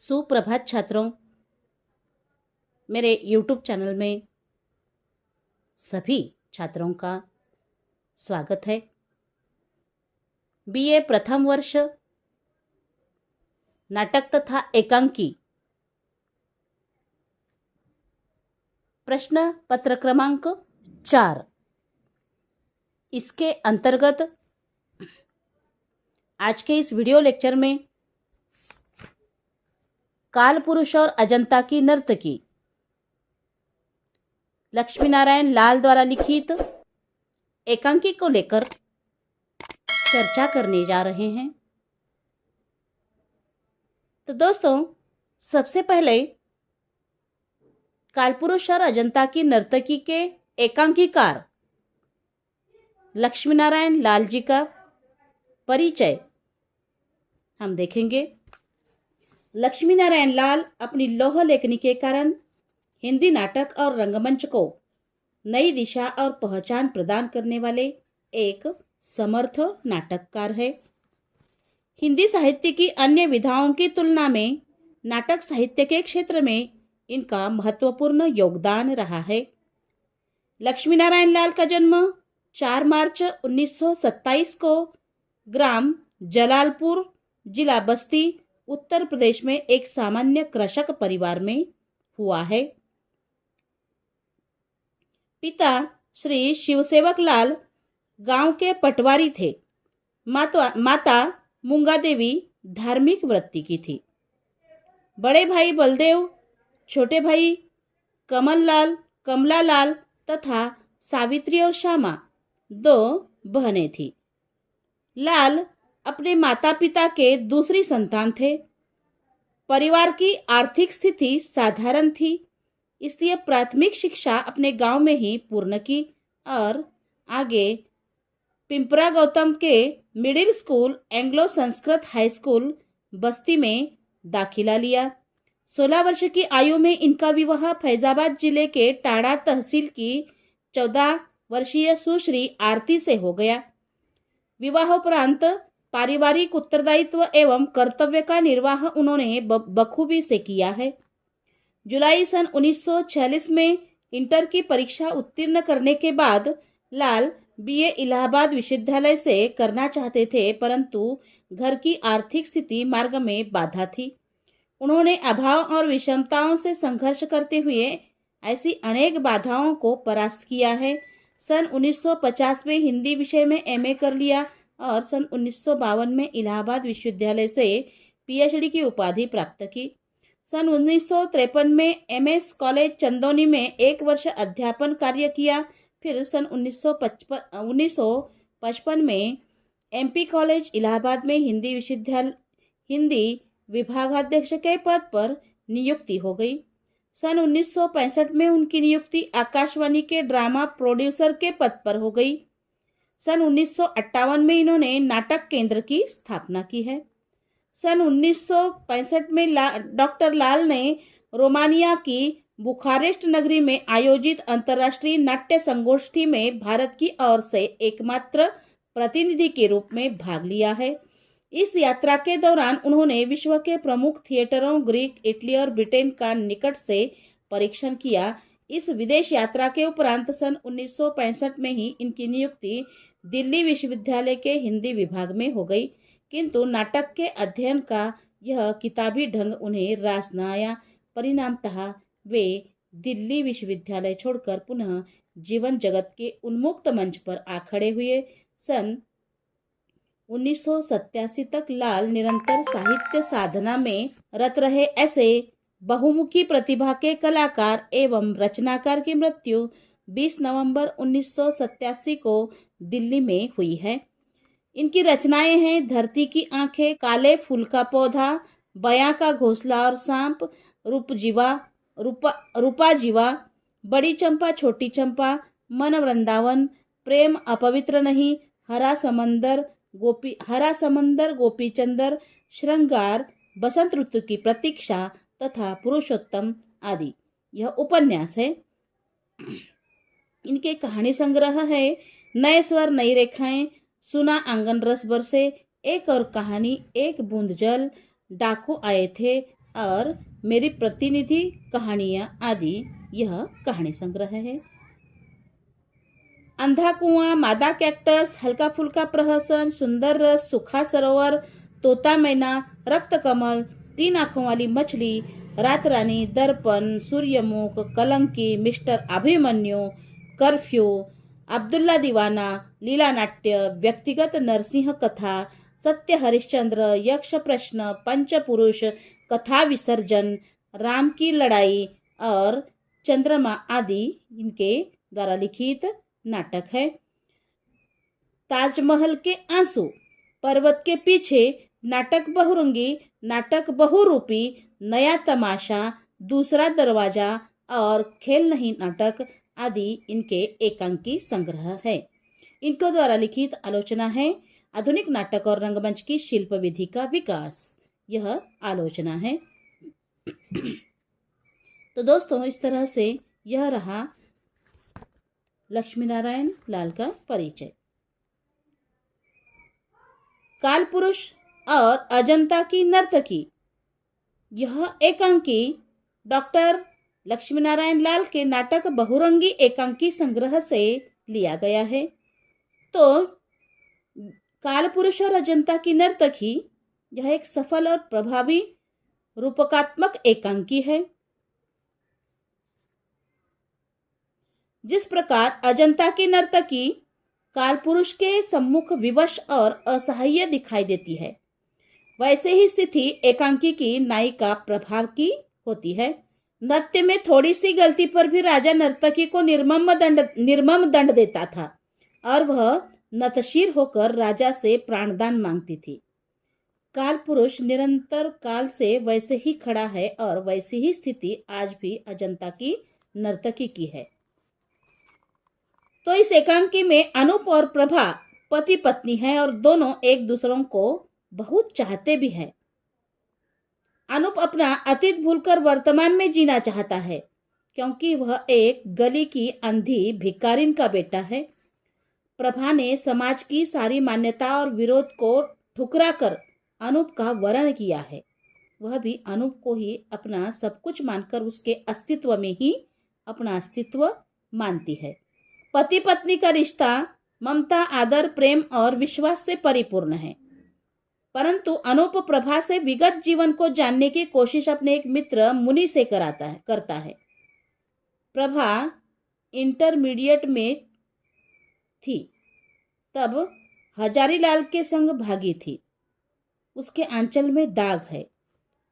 सुप्रभात छात्रों, मेरे YouTube चैनल में सभी छात्रों का स्वागत है। BA प्रथम वर्ष नाटक तथा एकांकी प्रश्न पत्र क्रमांक 4, इसके अंतर्गत आज के इस वीडियो लेक्चर में काल पुरुष और अजंता की नर्तकी लक्ष्मी नारायण लाल द्वारा लिखित एकांकी को लेकर चर्चा करने जा रहे हैं। तो दोस्तों, सबसे पहले कालपुरुष और अजंता की नर्तकी के एकांकीकार लक्ष्मी नारायण लाल जी का परिचय हम देखेंगे। लक्ष्मी नारायण लाल अपनी लौह लेखनी के कारण हिंदी नाटक और रंगमंच को नई दिशा और पहचान प्रदान करने वाले एक समर्थ नाटककार है। हिंदी साहित्य की अन्य विधाओं की तुलना में नाटक साहित्य के क्षेत्र में इनका महत्वपूर्ण योगदान रहा है। लक्ष्मी नारायण लाल का जन्म 4 मार्च 1927 को ग्राम जलालपुर, जिला बस्ती, उत्तर प्रदेश में एक सामान्य कृषक परिवार में हुआ है। पिता श्री शिवसेवक लाल गांव के पटवारी थे। माता मूंगा देवी धार्मिक वृत्ति की थी। बड़े भाई बलदेव, छोटे भाई कमला लाल तथा सावित्री और श्यामा 2 बहनें थीं। लाल अपने माता पिता के दूसरी संतान थे। परिवार की आर्थिक स्थिति साधारण थी, इसलिए प्राथमिक शिक्षा अपने गांव में ही पूर्ण की और आगे पिंपरा गौतम के middle school, Anglo Sanskrit high school बस्ती में दाखिला लिया। 16 वर्ष की आयु में इनका विवाह फैजाबाद जिले के टाड़ा तहसील की 14 वर्षीय सुश्री आरती से हो गया। विवाहोपरांत पारिवारिक उत्तरदायित्व एवं कर्तव्य का निर्वाह उन्होंने बखूबी से किया है। जुलाई सन 1946 में इंटर की परीक्षा उत्तीर्ण करने के बाद लाल BA इलाहाबाद विश्वविद्यालय से करना चाहते थे, परंतु घर की आर्थिक स्थिति मार्ग में बाधा थी। उन्होंने अभाव और विषमताओं से संघर्ष करते हुए ऐसी अनेक बाधाओं को परास्त किया है। सन 1950 में हिंदी विषय में MA कर लिया और सन 1952 में इलाहाबाद विश्वविद्यालय से PhD की उपाधि प्राप्त की। सन 1953 में MS कॉलेज चंदौनी में 1 वर्ष अध्यापन कार्य किया। फिर सन 1955 में MP कॉलेज इलाहाबाद में हिंदी विभागाध्यक्ष के पद पर नियुक्ति हो गई। सन 1965 में उनकी नियुक्ति आकाशवाणी के ड्रामा प्रोड्यूसर के पद पर हो गई। सन 1958 में इन्होंने नाटक केंद्र की स्थापना की है। सन 1965 में डॉक्टर लाल ने रोमानिया की बुखारेस्ट नगरी में आयोजित अंतर्राष्ट्रीय नाट्य संगोष्ठी में भारत की ओर से एकमात्र प्रतिनिधि के रूप में भाग लिया है। इस यात्रा के दौरान उन्होंने विश्व के प्रमुख थिएटरों ग्रीक, इटली और ब्रिटेन का निकट से परीक्षण किया। इस विदेश यात्रा के उपरांत सन 1965 में ही इनकी नियुक्ति दिल्ली विश्वविद्यालय के हिंदी विभाग में हो गई, किंतु नाटक के अध्ययन का यह किताबी ढंग उन्हें रास न आया। परिणामतः वे दिल्ली विश्वविद्यालय छोड़कर पुनः जीवन जगत के उन्मुक्त मंच पर आ खड़े हुए। सन 1987 तक लाल निरंतर साहित्य साधना में रत रहे। ऐसे बहुमुखी प्रतिभा के कलाकार एवं रचनाकार की मृत्यु 20 नवंबर 1987 को दिल्ली में हुई है। इनकी रचनाएं हैं धरती की आंखें, काले फूल का पौधा, बयां का घोंसला और सांप, रूपा जीवा, बड़ी चंपा छोटी चंपा, मन वृंदावन, प्रेम अपवित्र नहीं, हरा समंदर, गोपीचंदर, श्रृंगार, बसंत ऋतु की प्रतीक्षा तथा पुरुषोत्तम आदि यह उपन्यास है। इनके कहानी संग्रह है नए स्वर नई रेखाएं, सुना आंगन रस बरसे, एक और कहानी, एक बूंद जल, डाकू आए थे, और मेरी प्रतिनिधि कहानियाँ आदि यह कहानी संग्रह है। अंधा कुआं, मादा कैक्टस, हल्का फुल्का प्रहसन, सुंदर रस, सूखा सरोवर, तोता मैना, रक्त कमल, 3 आंखों वाली मछली, रात रानी, दर्पण, सूर्यमुख, कलंकी, मिस्टर अभिमन्यु, कर्फ्यू, अब्दुल्ला दीवाना, लीला नाट्य, व्यक्तिगत नरसिंह कथा, सत्य हरिश्चंद्र, यक्ष प्रश्न, पंचपुरुष, कथा विसर्जन, राम की लड़ाई और चंद्रमा आदि इनके द्वारा लिखित नाटक है। ताजमहल के आंसू, पर्वत के पीछे, नाटक बहुरंगी, नाटक बहुरूपी, नया तमाशा, दूसरा दरवाजा और खेल नहीं नाटक आदि इनके एकांकी संग्रह है। इनको द्वारा लिखित आलोचना है आधुनिक नाटक और रंगमंच की शिल्प विधि का विकास, यह आलोचना है। तो दोस्तों, इस तरह से यह रहा लक्ष्मी नारायण लाल का परिचय। काल पुरुष और अजंता की नर्तकी, यह एकांकी डॉक्टर लक्ष्मी नारायण लाल के नाटक बहुरंगी एकांकी संग्रह से लिया गया है। तो काल पुरुष और अजंता की नर्तकी यह एक सफल और प्रभावी रूपकात्मक एकांकी है। जिस प्रकार अजंता की नर्तकी काल पुरुष के सम्मुख विवश और असहाय दिखाई देती है, वैसे ही स्थिति एकांकी की नायिका प्रभाव की होती है। नृत्य में थोड़ी सी गलती पर भी राजा नर्तकी को निर्मम दंड देता था और वह नतशीर होकर राजा से प्राणदान मांगती थी। काल पुरुष निरंतर काल से वैसे ही खड़ा है और वैसी ही स्थिति आज भी अजंता की नर्तकी की है। तो इस एकांकी में अनूप और प्रभा पति पत्नी है और दोनों एक दूसरों को बहुत चाहते भी हैं। अनूप अपना अतीत भूलकर वर्तमान में जीना चाहता है, क्योंकि वह एक गली की अंधी भिखारिन का बेटा है। प्रभा ने समाज की सारी मान्यता और विरोध को ठुकरा कर अनूप का वरण किया है। वह भी अनूप को ही अपना सब कुछ मानकर उसके अस्तित्व में ही अपना अस्तित्व मानती है। पति पत्नी का रिश्ता ममता, आदर, प्रेम और विश्वास से परिपूर्ण है। परंतु अनूप प्रभा से विगत जीवन को जानने की कोशिश अपने एक मित्र मुनि से करता है। प्रभा इंटरमीडिएट में थी तब हजारीलाल के संग भागी थी। उसके आंचल में दाग है।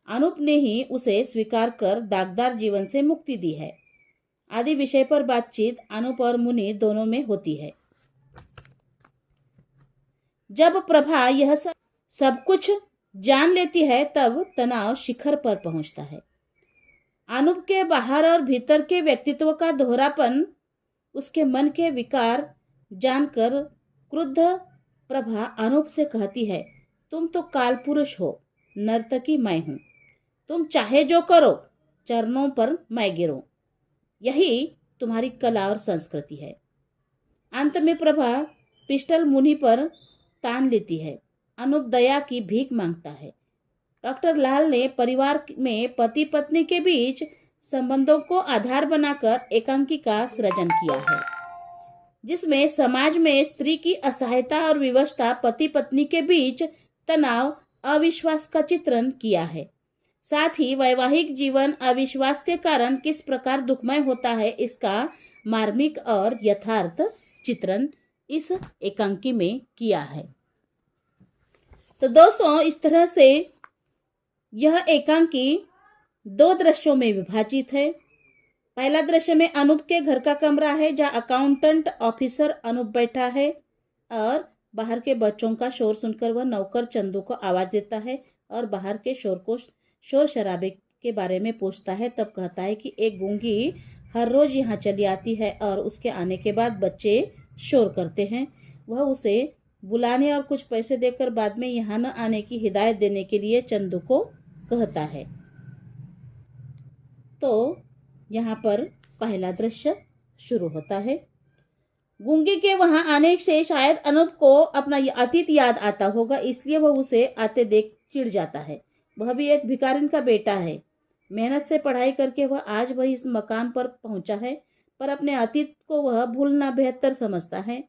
अनूप ने ही उसे स्वीकार कर दागदार जीवन से मुक्ति दी है। आदि विषय पर बातचीत अनूप और मुनि दोनों में होती है। जब प्रभा यह सब कुछ जान लेती है तब तनाव शिखर पर पहुंचता है। अनूप के बाहर और भीतर के व्यक्तित्व का दोहरापन उसके मन के विकार जानकर क्रुद्ध प्रभा अनूप से कहती है, तुम तो काल पुरुष हो, नर्तकी मैं हूं। तुम चाहे जो करो, चरणों पर मैं गिरूं। यही तुम्हारी कला और संस्कृति है। अंत में प्रभा पिस्टल मुनि पर तान लेती है। अनूप दया की भीख मांगता है। डॉक्टर लाल ने परिवार में पति पत्नी के बीच संबंधों को आधार बनाकर एकांकी का सृजन किया है, जिसमें समाज में स्त्री की असहायता और विवशता, पति पत्नी के बीच तनाव, अविश्वास का चित्रण किया है। साथ ही वैवाहिक जीवन अविश्वास के कारण किस प्रकार दुखमय होता है, इसका मार्मिक और यथार्थ चित्रण इस एकांकी में किया है। तो दोस्तों, इस तरह से यह एकांकी 2 दृश्यों में विभाजित है। पहला दृश्य में अनूप के घर का कमरा है, जहाँ अकाउंटेंट ऑफिसर अनूप बैठा है और बाहर के बच्चों का शोर सुनकर वह नौकर चंदू को आवाज देता है और बाहर के शोर शराबे के बारे में पूछता है। तब कहता है कि एक गूंगी हर रोज यहाँ चली आती है और उसके आने के बाद बच्चे शोर करते हैं। वह उसे बुलाने और कुछ पैसे देकर बाद में यहाँ न आने की हिदायत देने के लिए चंदू को कहता है। तो यहाँ पर पहला दृश्य शुरू होता है। गूंगी के वहां आने से शायद अनूप को अपना अतीत याद आता होगा, इसलिए वह उसे आते देख चिढ़ जाता है। वह भी एक भिखारिन का बेटा है। मेहनत से पढ़ाई करके वह आज वही इस मकान पर पहुंचा है, पर अपने अतीत को वह भूलना बेहतर समझता है।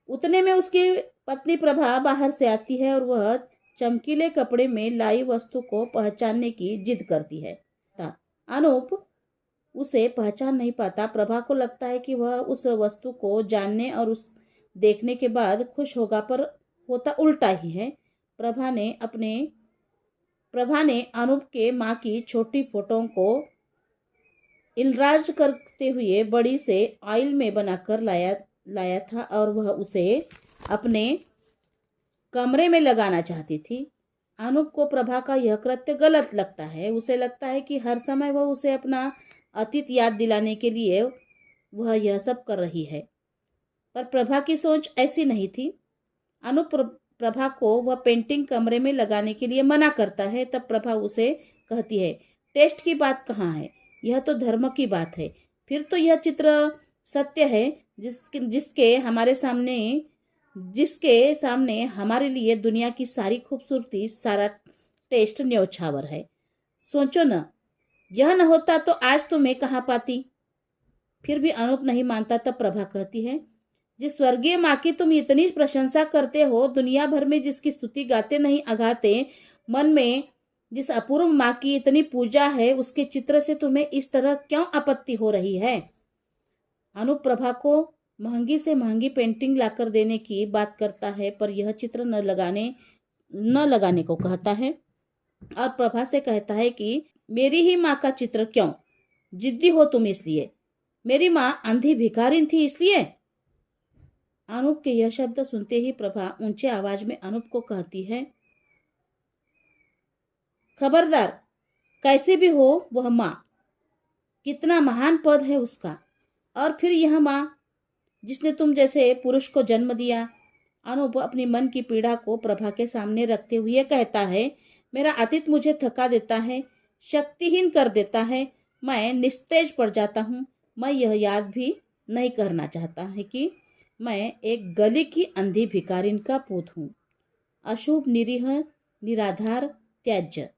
उतने में उसकी पत्नी प्रभा बाहर से आती है और वह चमकीले कपड़े में लाई वस्तु को पहचानने की जिद करती है। अनूप उसे पहचान नहीं पाता। प्रभा को लगता है कि वह उस वस्तु को जानने और उस देखने के बाद खुश होगा, पर होता उल्टा ही है। प्रभा ने अनूप के माँ की छोटी फोटो को इलराज करते हुए बड़ी से ऑयल में बनाकर लाया था और वह उसे अपने कमरे में लगाना चाहती थी। अनूप को प्रभा का यह कृत्य गलत लगता है। उसे लगता है कि हर समय वह उसे अपना अतीत याद दिलाने के लिए वह यह सब कर रही है, पर प्रभा की सोच ऐसी नहीं थी। अनूप प्रभा को वह पेंटिंग कमरे में लगाने के लिए मना करता है। तब प्रभा उसे कहती है, टेस्ट की बात कहाँ है, यह तो धर्म की बात है। फिर तो यह चित्र सत्य है जिसके सामने हमारे लिए दुनिया की सारी खूबसूरती, सारा टेस्ट न्यौछावर है। सोचो न, यह न होता तो आज तुम्हें कहाँ पाती। फिर भी अनूप नहीं मानता। तब प्रभा कहती है, जिस स्वर्गीय माँ की तुम इतनी प्रशंसा करते हो, दुनिया भर में जिसकी स्तुति गाते नहीं अगाते, मन में जिस अपूर्व माँ की इतनी पूजा है, उसके चित्र से तुम्हें इस तरह क्यों आपत्ति हो रही है। अनूप प्रभा को महंगी से महंगी पेंटिंग लाकर देने की बात करता है, पर यह चित्र न लगाने को कहता है और प्रभा से कहता है कि मेरी ही माँ का चित्र क्यों, जिद्दी हो तुम इसलिए, मेरी माँ अंधी भिखारिन थी इसलिए। अनूप के यह शब्द सुनते ही प्रभा ऊंचे आवाज में अनूप को कहती है, खबरदार, कैसे भी हो वह माँ, कितना महान पद है उसका, और फिर यह माँ जिसने तुम जैसे पुरुष को जन्म दिया। अनूप अपनी मन की पीड़ा को प्रभा के सामने रखते हुए कहता है, मेरा अतीत मुझे थका देता है, शक्तिहीन कर देता है, मैं निस्तेज पड़ जाता हूँ। मैं यह याद भी नहीं करना चाहता है कि मैं एक गली की अंधी भिखारिन का पूत हूँ, अशुभ, निरीह, निराधार, त्याज्य।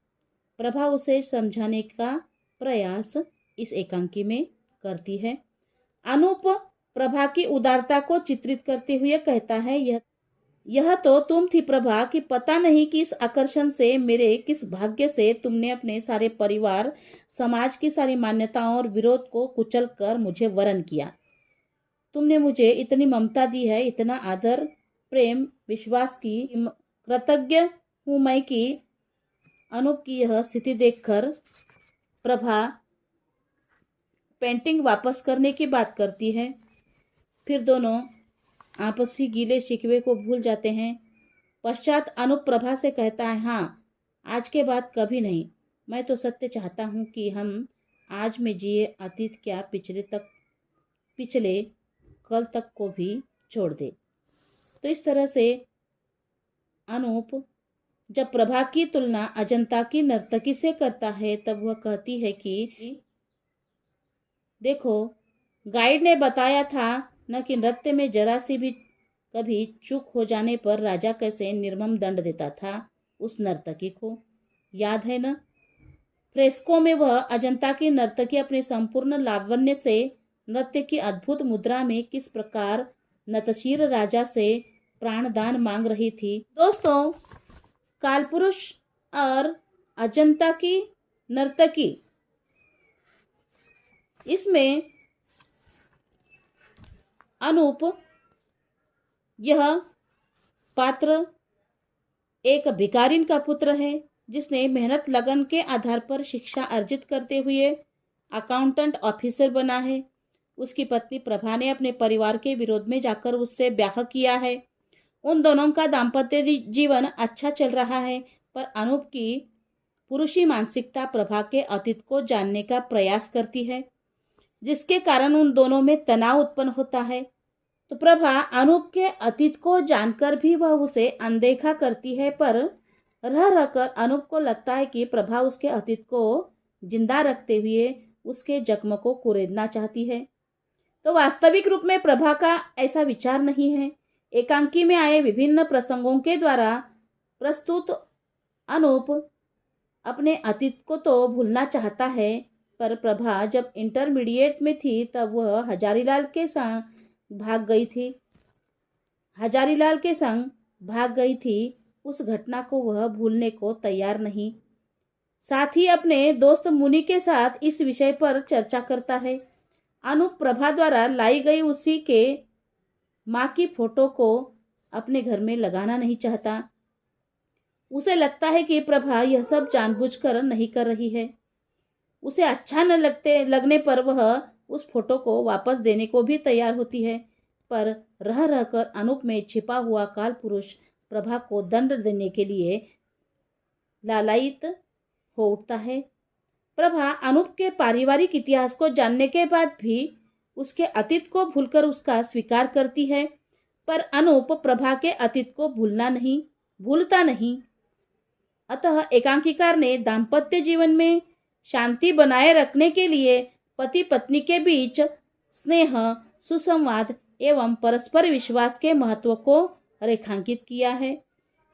प्रभा उसे समझाने का प्रयास इस एकांकी में करती है। अनूप प्रभा की उदारता को चित्रित करते हुए कहता है, यह तो तुम थी प्रभा, कि पता नहीं कि इस आकर्षण से, मेरे किस भाग्य से तुमने अपने सारे परिवार, समाज की सारी मान्यताओं और विरोध को कुचल कर मुझे वरण किया। तुमने मुझे इतनी ममता दी है, इतना आदर, प्रेम, विश्वास की कृतज्ञ हूँ मैं कि अनूप की यह स्थिति देखकर प्रभा पेंटिंग वापस करने की बात करती है। फिर दोनों आपसी गीले शिकवे को भूल जाते हैं। पश्चात अनूप प्रभा से कहता है, हाँ, आज के बाद कभी नहीं। मैं तो सत्य चाहता हूँ कि हम आज में जिए अतीत क्या पिछले कल तक को भी छोड़ दे। तो इस तरह से अनूप जब प्रभा की तुलना अजंता की नर्तकी से करता है, तब वह कहती है कि देखो, गाइड ने बताया था न कि नृत्य में जरा सी भी कभी चूक हो जाने पर राजा कैसे निर्मम दंड देता था उस नर्तकी को, याद है न। फ्रेस्को में वह अजंता की नर्तकी अपने संपूर्ण लावण्य से नृत्य की अद्भुत मुद्रा में किस प्रकार नतशीर राजा से प्राणदान मांग रही थी। दोस्तों, कालपुरुष और अजंता की नर्तकी, इसमें अनूप यह पात्र एक भिखारिन का पुत्र है, जिसने मेहनत लगन के आधार पर शिक्षा अर्जित करते हुए अकाउंटेंट ऑफिसर बना है। उसकी पत्नी प्रभा ने अपने परिवार के विरोध में जाकर उससे ब्याह किया है। उन दोनों का दाम्पत्य जीवन अच्छा चल रहा है, पर अनूप की पुरुषी मानसिकता प्रभा के अतीत को जानने का प्रयास करती है, जिसके कारण उन दोनों में तनाव उत्पन्न होता है। तो प्रभा अनूप के अतीत को जानकर भी वह उसे अनदेखा करती है, पर रह रहकर अनूप को लगता है कि प्रभा उसके अतीत को जिंदा रखते हुए उसके जख्म को कुरेदना चाहती है। तो वास्तविक रूप में प्रभा का ऐसा विचार नहीं है। एकांकी में आए विभिन्न प्रसंगों के द्वारा प्रस्तुत अनूप अपने अतीत को तो भूलना चाहता है, पर प्रभा जब इंटरमीडिएट में थी तब वह हजारीलाल के संग भाग गई थी। उस घटना को वह भूलने को तैयार नहीं। साथ ही अपने दोस्त मुनि के साथ इस विषय पर चर्चा करता है। अनूप प्रभा द्वारा लाई गई उसी के माँ की फोटो को अपने घर में लगाना नहीं चाहता। उसे लगता है कि प्रभा यह सब जानबूझकर नहीं कर रही है। उसे अच्छा न लगने पर वह उस फोटो को वापस देने को भी तैयार होती है, पर रह रहकर अनूप में छिपा हुआ काल पुरुष प्रभा को दंड देने के लिए लालायित हो उठता है। प्रभा अनूप के पारिवारिक इतिहास को जानने के बाद भी उसके अतीत को भूलकर उसका स्वीकार करती है, पर अनूप प्रभा के अतीत को भूलता नहीं। अतः एकांकिकार ने दाम्पत्य जीवन में शांति बनाए रखने के लिए पति पत्नी के बीच स्नेह, सुसंवाद एवं परस्पर विश्वास के महत्व को रेखांकित किया है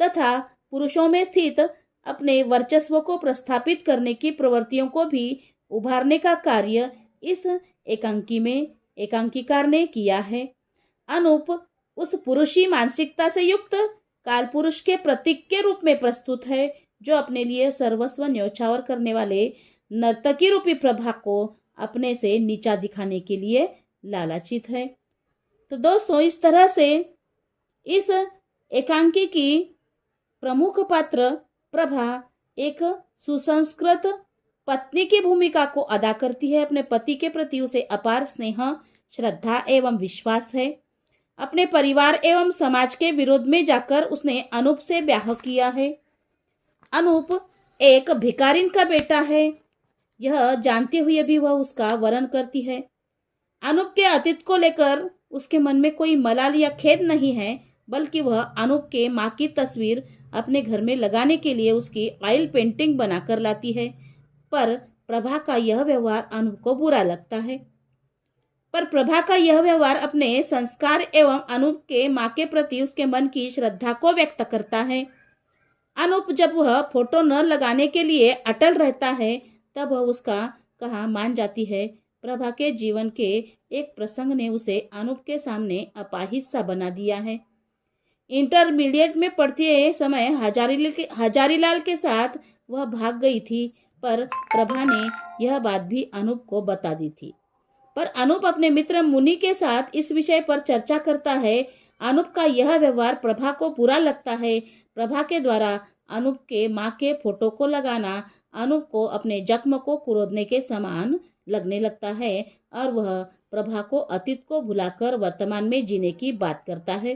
तथा पुरुषों में स्थित अपने वर्चस्व को प्रस्थापित करने की प्रवृत्तियों को भी उभारने का कार्य इस एकांकीकार ने किया है। अनूप उस पुरुषी मानसिकता से युक्त काल पुरुष के प्रतीक के रूप में प्रस्तुत है, जो अपने लिए सर्वस्व न्यौछावर करने वाले नर्तकी रूपी प्रभा को अपने से नीचा दिखाने के लिए लालचित है। तो दोस्तों, इस तरह से इस एकांकी की प्रमुख पात्र प्रभा एक सुसंस्कृत पत्नी की भूमिका को अदा करती है। अपने पति के प्रति उसे अपार स्नेह, श्रद्धा एवं विश्वास है। अपने परिवार एवं समाज के विरोध में जाकर उसने अनूप से ब्याह किया है। अनूप एक भिखारिन का बेटा है, यह जानते हुए भी वह उसका वरण करती है। अनूप के अतीत को लेकर उसके मन में कोई मलाल या खेद नहीं है, बल्कि वह अनूप के माँ की तस्वीर अपने घर में लगाने के लिए उसकी ऑयल पेंटिंग बनाकर लाती है। पर प्रभा का यह व्यवहार अनूप को बुरा लगता है। पर प्रभा का यह व्यवहार अपने संस्कार एवं अनूप के माँ के प्रति उसके मन की श्रद्धा को व्यक्त करता है। अनूप जब वह फोटो न लगाने के लिए अटल रहता है, तब वह उसका कहा मान जाती है। प्रभा के जीवन के एक प्रसंग ने उसे अनूप के सामने अपाहिज सा बना दिया है। इंटरमीडिएट में पढ़ते समय हजारीलाल के साथ वह भाग गई थी, पर प्रभा ने यह बात भी अनूप को बता दी थी। पर अनूप अपने मित्र मुनि के साथ इस विषय पर चर्चा करता है। अनूप का यह व्यवहार प्रभा को बुरा लगता है। प्रभा के द्वारा अनूप के माँ के फोटो को लगाना अनूप को अपने जख्म को कुरेदने के समान लगने लगता है और वह प्रभा को अतीत को भुलाकर वर्तमान में जीने की बात करता है।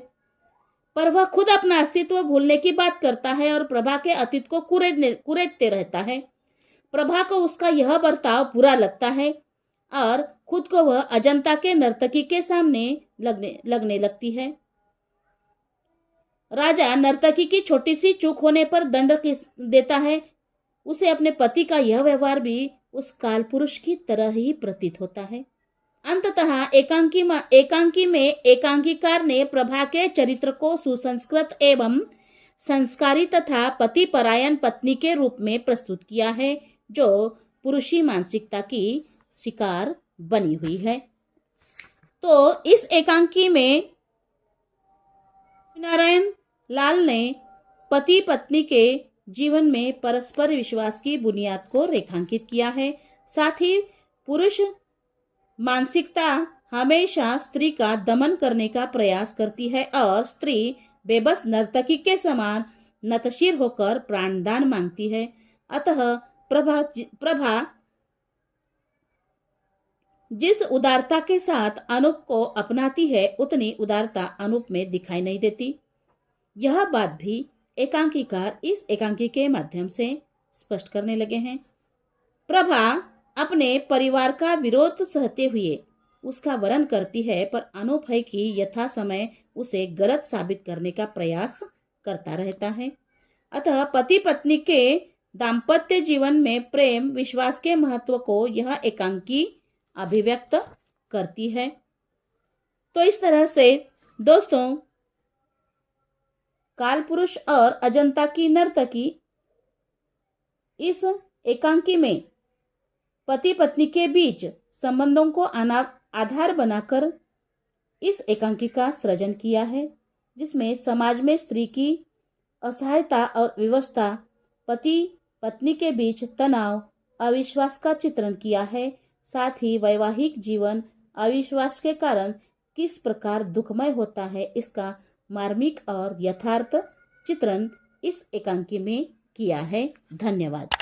पर वह खुद अपना अस्तित्व भूलने की बात करता है और प्रभा के अतीत को कुरेदते रहता है। प्रभा को उसका यह बर्ताव बुरा लगता है और खुद को वह अजंता के नर्तकी के सामने लगने लगती है। राजा नर्तकी की छोटी सी चूक होने पर दंड देता है। उसे अपने पति का यह व्यवहार भी उस काल पुरुष की तरह ही प्रतीत होता है। अंततः एकांकी में एकांकीकार ने प्रभा के चरित्र को सुसंस्कृत एवं संस्कारी तथा पति परायण पत्नी के रूप में प्रस्तुत किया है, जो पुरुषी मानसिकता की शिकार बनी हुई है। तो इस एकांकी में नारायण लाल ने पति पत्नी के जीवन में परस्पर विश्वास की बुनियाद को रेखांकित किया है। साथ ही पुरुष मानसिकता हमेशा स्त्री का दमन करने का प्रयास करती है और स्त्री बेबस नर्तकी के समान नतशीर होकर प्राणदान मांगती है। अतः प्रभा जिस उदारता के साथ अनूप को अपनाती है, उतनी उदारता अनूप में दिखाई नहीं देती। यह बात भी एकांकीकार इस एकांकी के माध्यम से स्पष्ट करने लगे हैं। प्रभा अपने परिवार का विरोध सहते हुए उसका वरण करती है, पर अनूप है कि यथा समय उसे गलत साबित करने का प्रयास करता रहता है। अतः पति पत्नी के दाम्पत्य जीवन में प्रेम विश्वास के महत्व को यह एकांकी अभिव्यक्त करती है। तो इस तरह से दोस्तों, काल पुरुष और अजंता की नर्तकी इस एकांकी में पति पत्नी के बीच संबंधों को आधार बनाकर इस एकांकी का सृजन किया है, जिसमें समाज में स्त्री की असहायता और विवशता, पति पत्नी के बीच तनाव, अविश्वास का चित्रण किया है। साथ ही वैवाहिक जीवन अविश्वास के कारण किस प्रकार दुखमय होता है, इसका मार्मिक और यथार्थ चित्रण इस एकांकी में किया है। धन्यवाद।